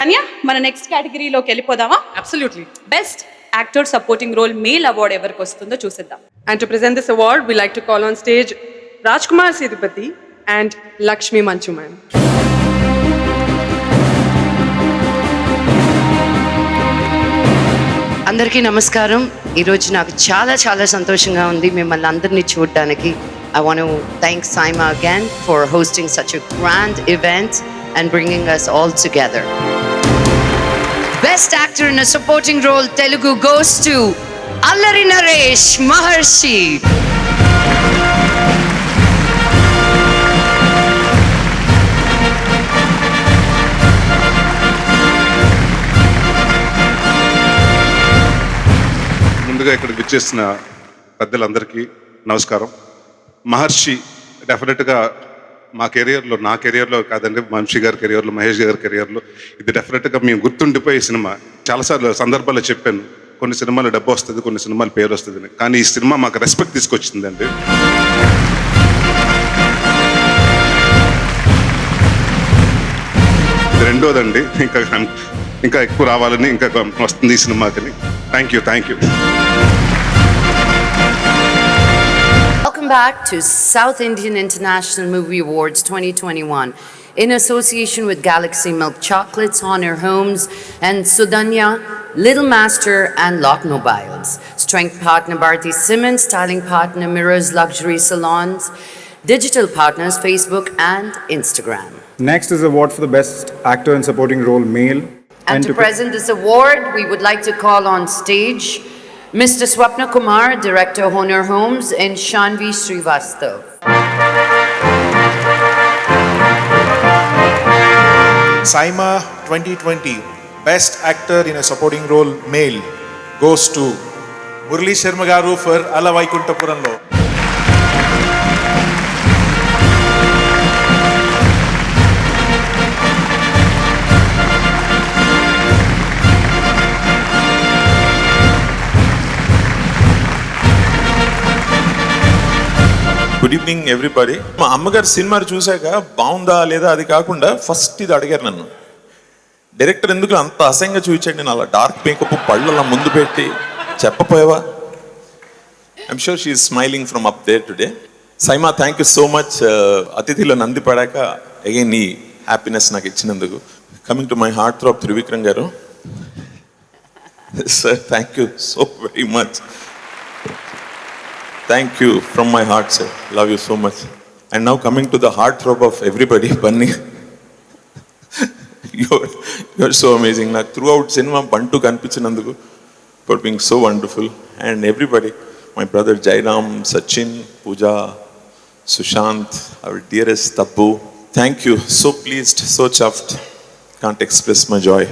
అన్య మన నెక్స్ట్ కేటగిరీలోకి వెళ్ళిపోదామా? Absolutely. Best actor supporting role male award ఎవరికి వస్తుందో చూసేద్దాం. And to present this award, we like to call on stage Rajkumar Sethupathi and Lakshmi Manchu ma'am. అందరికీ నమస్కారం. ఈరోజు నాకు చాలా చాలా సంతోషంగా ఉంది మిమ్మల్ని అందరినీ చూడడానికి. I want to thank Saima again for hosting such a grand event and bringing us all together. Best actor in a supporting role Telugu goes to Allari Naresh Maharshi. ముందుగా ఇక్కడికి విచ్చేసిన పెద్దలందరికీ నమస్కారం. మహర్షి డెఫినెట్గా మా కెరియర్లో, నా కెరియర్లో కాదండి, వంశీ గారి కెరియర్లో, మహేష్ గారి కెరియర్లో ఇది డెఫినెట్గా మేము గుర్తుండిపోయే సినిమా. చాలాసార్లు సందర్భాల్లో చెప్పాను, కొన్ని సినిమాలు డబ్బు వస్తుంది, కొన్ని సినిమాలు పేరు వస్తుంది, కానీ ఈ సినిమా మాకు రెస్పెక్ట్ తీసుకొచ్చిందండి. ఇది రెండోదండి, ఇంకా ఎక్కువ రావాలని, ఇంకా వస్తుంది ఈ సినిమాకి. Thank you. Welcome back to South Indian International Movie Awards 2021 in association with Galaxy Milk Chocolates, Honor Homes, and Sudanya, Little Master, and Lock Mobiles. Strength partner Bharti Simmons, styling partner Mirrors Luxury Salons, digital partners Facebook and Instagram. Next is award for the best actor in supporting role male. And to present this award, we would like to call on stage Mr. Swapna Kumar, Director, Honor Homes, and Shanvi Srivastav. Saima 2020 Best Actor in a Supporting Role Male goes to Murali Sharma garu for Ala Vaikuntapuramlo. Good evening everybody. మా అమ్మగారు cinema చూశాక బాగుందా లేదా అది కాకుండా first ఇది అడిగారు నన్ను, డైరెక్టర్ ఎందుకు అంత అసహ్యంగా చూపించాడు, నేను అలా డార్క్ మేకప్ పళ్ళు అలా ముందు పెట్టి చెప్పపోయావా? I'm sure she is smiling from up there today. SIIMA, thank you so much. అతిథిలో నంది పడాక అగైన్ నీ హ్యాపీనెస్ నాకు ఇచ్చినందుకు. Coming to my heartthrob Trivikram garu, sir thank you so very much. Thank you from my heart, sir. Love you so much. And now coming to the heartthrob of everybody, Bunny. You're so amazing. Now throughout cinema, Bantu kanpichinanduku for being so wonderful. And everybody, my brother Jairam, Sachin, Pooja, Sushant, our dearest Tabbu. Thank you. So pleased, so chuffed. Can't express my joy.